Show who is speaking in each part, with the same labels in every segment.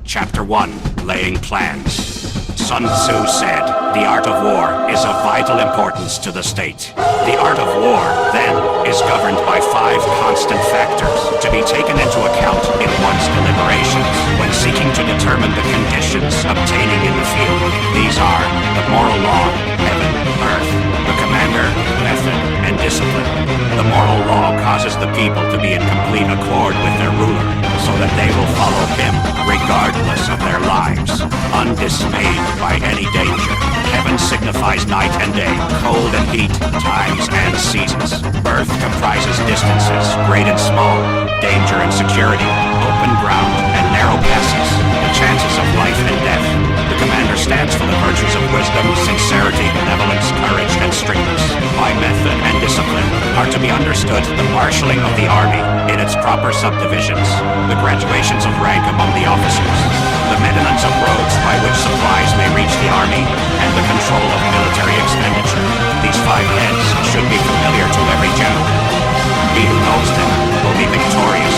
Speaker 1: Chapter 1. Laying Plans. Sun Tzu said, "The art of war is of vital importance to the state." The art of war, then, is governed by 5 constant factors to be taken into account in one's deliberations when seeking to determine the conditions obtaining in the field. These are the moral law, heaven, earth, the commander, method, and discipline. The moral law causes the people to be in complete accord with their ruler, so that they will follow him regardless of their lives, undismayed by any danger. Heaven signifies night and day, cold and heat, times and seasons. Earth comprises distances, great and small, danger and security, open ground and narrow passes, the chances of life and death. The commander stands for the virtues of wisdom, sincerity, benevolence, courage, and strictness. By method and discipline are to be understood the marshalling of the army in its proper subdivisions, the graduations of rank among the officers, the maintenance of roads by which supplies may reach the army, and the control of military expenditure. These 5 heads should be familiar to every general. He who knows them will be victorious.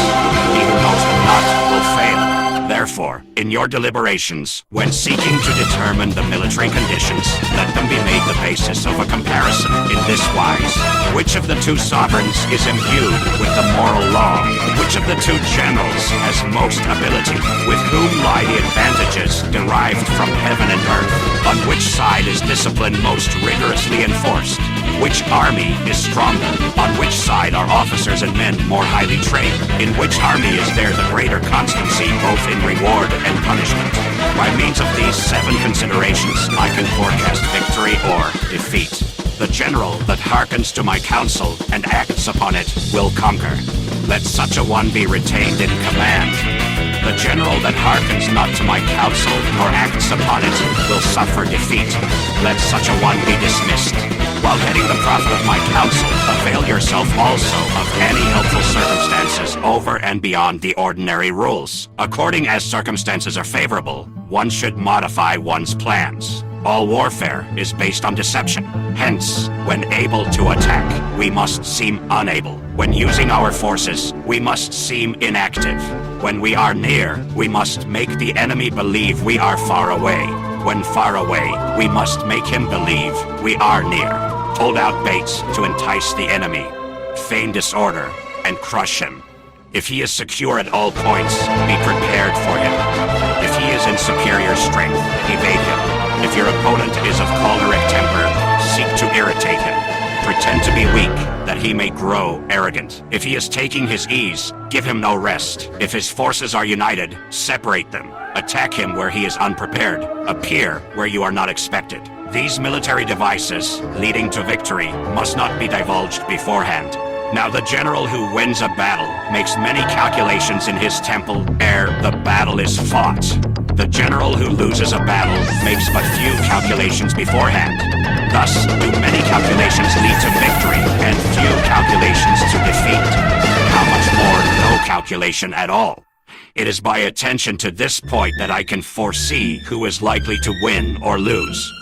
Speaker 1: He who knows them not will fail. Therefore, in your deliberations, when seeking to determine the military conditions, let them be made the basis of a comparison in this wise. Which of the 2 sovereigns is imbued with the moral law? Which of the 2 generals has most ability? With whom lie the advantages derived from heaven and earth? On which side is discipline most rigorously enforced? Which army is stronger? On which side are officers and men more highly trained? In which army is there the greater constancy both in reward and punishment? By means of these 7 considerations, I can forecast victory or defeat. The general that hearkens to my counsel and acts upon it will conquer. Let such a one be retained in command. The general that hearkens not to my counsel nor acts upon it will suffer defeat. Let such a one be dismissed. While getting the profit of my counsel, avail yourself also of any helpful circumstances over and beyond the ordinary rules. According as circumstances are favorable, one should modify one's plans. All warfare is based on deception. Hence, when able to attack, we must seem unable. When using our forces, we must seem inactive. When we are near, we must make the enemy believe we are far away. When far away, we must make him believe we are near. Hold out baits to entice the enemy. Feign disorder and crush him. If he is secure at all points, be prepared for him. If he is in superior strength, evade him. If your opponent is of choleric temper, seek to irritate him. Pretend to be weak, that he may grow arrogant. If he is taking his ease, give him no rest. If his forces are united, separate them. Attack him where he is unprepared. Appear where you are not expected. These military devices, leading to victory, must not be divulged beforehand. Now the general who wins a battle makes many calculations in his temple ere the battle is fought. The general who loses a battle makes but few calculations beforehand. Thus, do many calculations lead to victory and few calculations to defeat? How much more no calculation at all? It is by attention to this point that I can foresee who is likely to win or lose.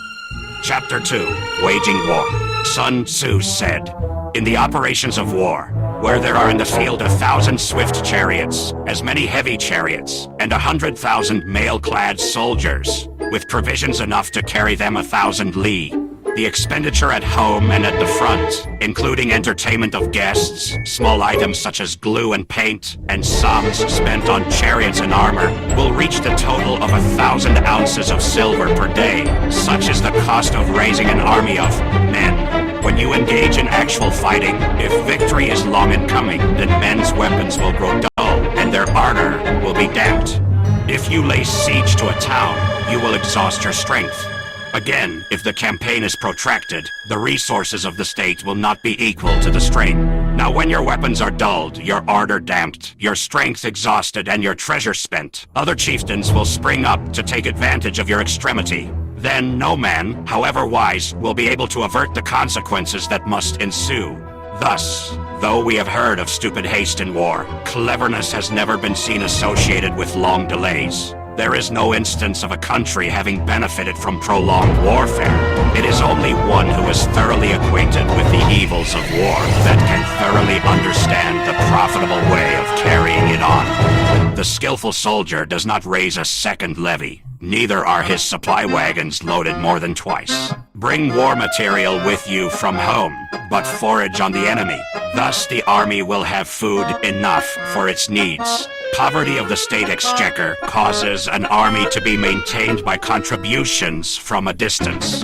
Speaker 1: Chapter 2. Waging War. Sun Tzu said, "In the operations of war, where there are in the field 1,000 swift chariots, as many heavy chariots, and 100,000 mail-clad soldiers, with provisions enough to carry them 1,000 li, the expenditure at home and at the front, including entertainment of guests, small items such as glue and paint, and sums spent on chariots and armor, will reach the total of 1,000 ounces of silver per day. Such is the cost of raising an army of men. When you engage in actual fighting, if victory is long in coming, then men's weapons will grow dull, and their ardor will be damped. If you lay siege to a town, you will exhaust your strength. Again, if the campaign is protracted, the resources of the state will not be equal to the strain. Now when your weapons are dulled, your ardor damped, your strength exhausted, and your treasure spent, other chieftains will spring up to take advantage of your extremity. Then no man, however wise, will be able to avert the consequences that must ensue. Thus, though we have heard of stupid haste in war, cleverness has never been seen associated with long delays. There is no instance of a country having benefited from prolonged warfare. It is only one who is thoroughly acquainted with the evils of war that can thoroughly understand the profitable way of carrying it on. The skillful soldier does not raise a second levy. Neither are his supply wagons loaded more than twice. Bring war material with you from home, but forage on the enemy. Thus the army will have food enough for its needs. Poverty of the state exchequer causes an army to be maintained by contributions from a distance.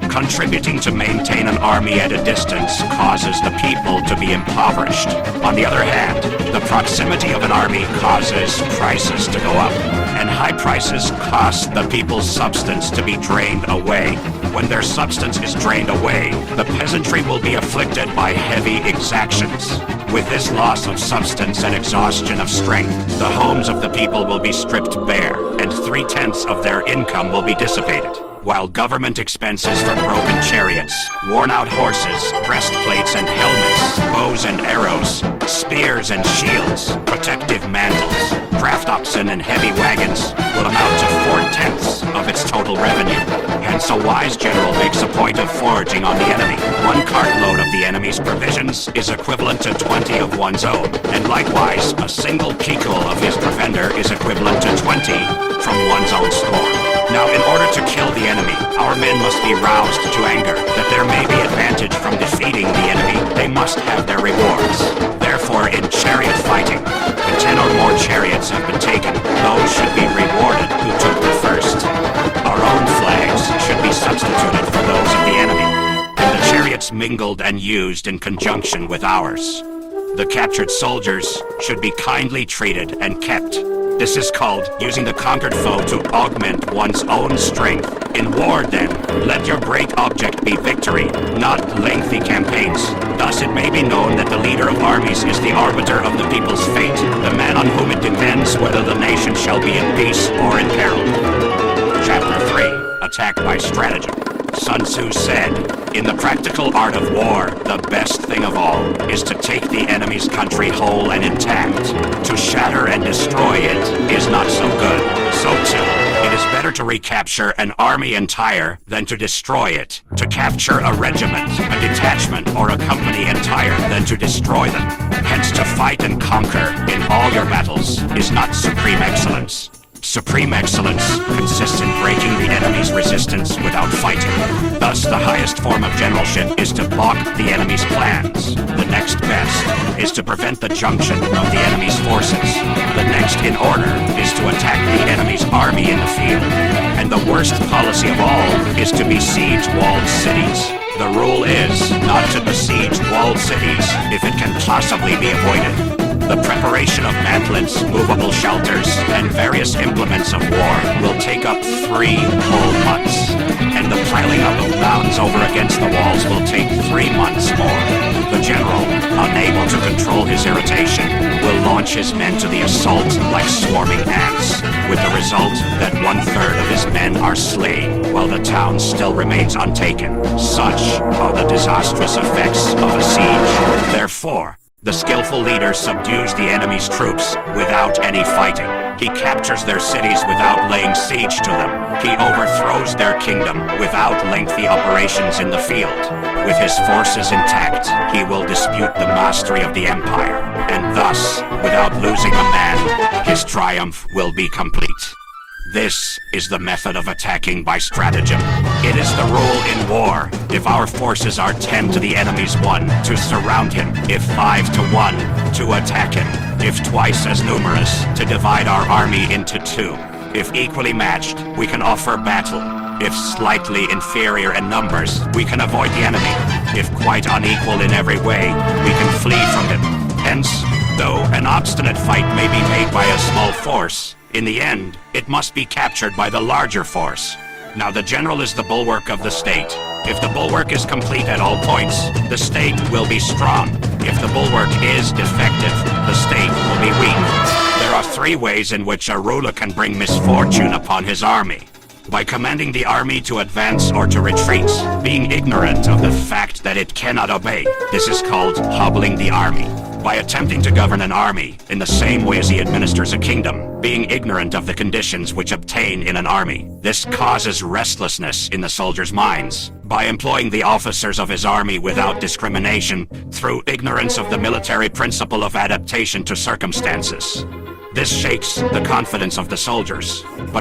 Speaker 1: Contributing to maintain an army at a distance causes the people to be impoverished. On the other hand, the proximity of an army causes prices to go up, and high prices cause the people's substance to be drained away. When their substance is drained away, the peasantry will be afflicted by heavy exactions. With this loss of substance and exhaustion of strength, the homes of the people will be stripped bare, and 3/10 of their income will be dissipated. While government expenses for broken chariots, worn-out horses, breastplates and helmets, bows and arrows, spears and shields, protective mantles, draft oxen and heavy wagons will amount to 4/10 of its total revenue. Hence a wise general makes a point of foraging on the enemy. One cartload of the enemy's provisions is equivalent to 20 of one's own, and likewise a single picul of his provender is equivalent to 20 from one's own store. Now, in order to kill the enemy, our men must be roused to anger. That there may be advantage from defeating the enemy, they must have their rewards. Therefore, in chariot fighting, when 10 or more chariots have been taken, those should be rewarded who took the first. Our own flags should be substituted for those of the enemy, and the chariots mingled and used in conjunction with ours. The captured soldiers should be kindly treated and kept. This is called using the conquered foe to augment one's own strength. In war, then, let your great object be victory, not lengthy campaigns. Thus it may be known that the leader of armies is the arbiter of the people's fate, the man on whom it depends whether the nation shall be in peace or in peril. Chapter 3. Attack by Stratagem. Sun Tzu said, "In the practical art of war, the best thing of all is to take the enemy's country whole and intact. To shatter and destroy it is not so good. So too, it is better to recapture an army entire than to destroy it. To capture a regiment, a detachment, or a company entire than to destroy them. Hence to fight and conquer in all your battles is not supreme excellence. Supreme excellence consists in breaking the enemy's resistance without fighting. Thus, the highest form of generalship is to balk the enemy's plans. The next best is to prevent the junction of the enemy's forces. The next in order is to attack the enemy's army in the field. And the worst policy of all is to besiege walled cities. The rule is not to besiege walled cities if it can possibly be avoided. The preparation of mantlets, movable shelters, and various implements of war will take up 3 whole months, and the piling up of mounds over against the walls will take 3 months more. The general, unable to control his irritation, will launch his men to the assault like swarming ants, with the result that 1/3 of his men are slain, while the town still remains untaken. Such are the disastrous effects of a siege. Therefore, the skillful leader subdues the enemy's troops without any fighting. He captures their cities without laying siege to them. He overthrows their kingdom without lengthy operations in the field. With his forces intact, he will dispute the mastery of the empire, and thus, without losing a man, his triumph will be complete. This is the method of attacking by stratagem. It is the rule in war, if our forces are 10 to the enemy's 1, to surround him, if 5 to 1, to attack him, if twice as numerous, to divide our army into 2. If equally matched, we can offer battle. If slightly inferior in numbers, we can avoid the enemy. If quite unequal in every way, we can flee from him. Hence, though an obstinate fight may be made by a small force, in the end, it must be captured by the larger force. Now the general is the bulwark of the state. If the bulwark is complete at all points, the state will be strong. If the bulwark is defective, the state will be weak. There are 3 ways in which a ruler can bring misfortune upon his army. By commanding the army to advance or to retreat, being ignorant of the fact that it cannot obey. This is called hobbling the army. by attempting to govern an army in the same way as he administers a kingdom, being ignorant of the conditions which obtain in an army. This causes restlessness in the soldiers' minds. By employing the officers of his army without discrimination, through ignorance of the military principle of adaptation to circumstances. This shakes the confidence of the soldiers. But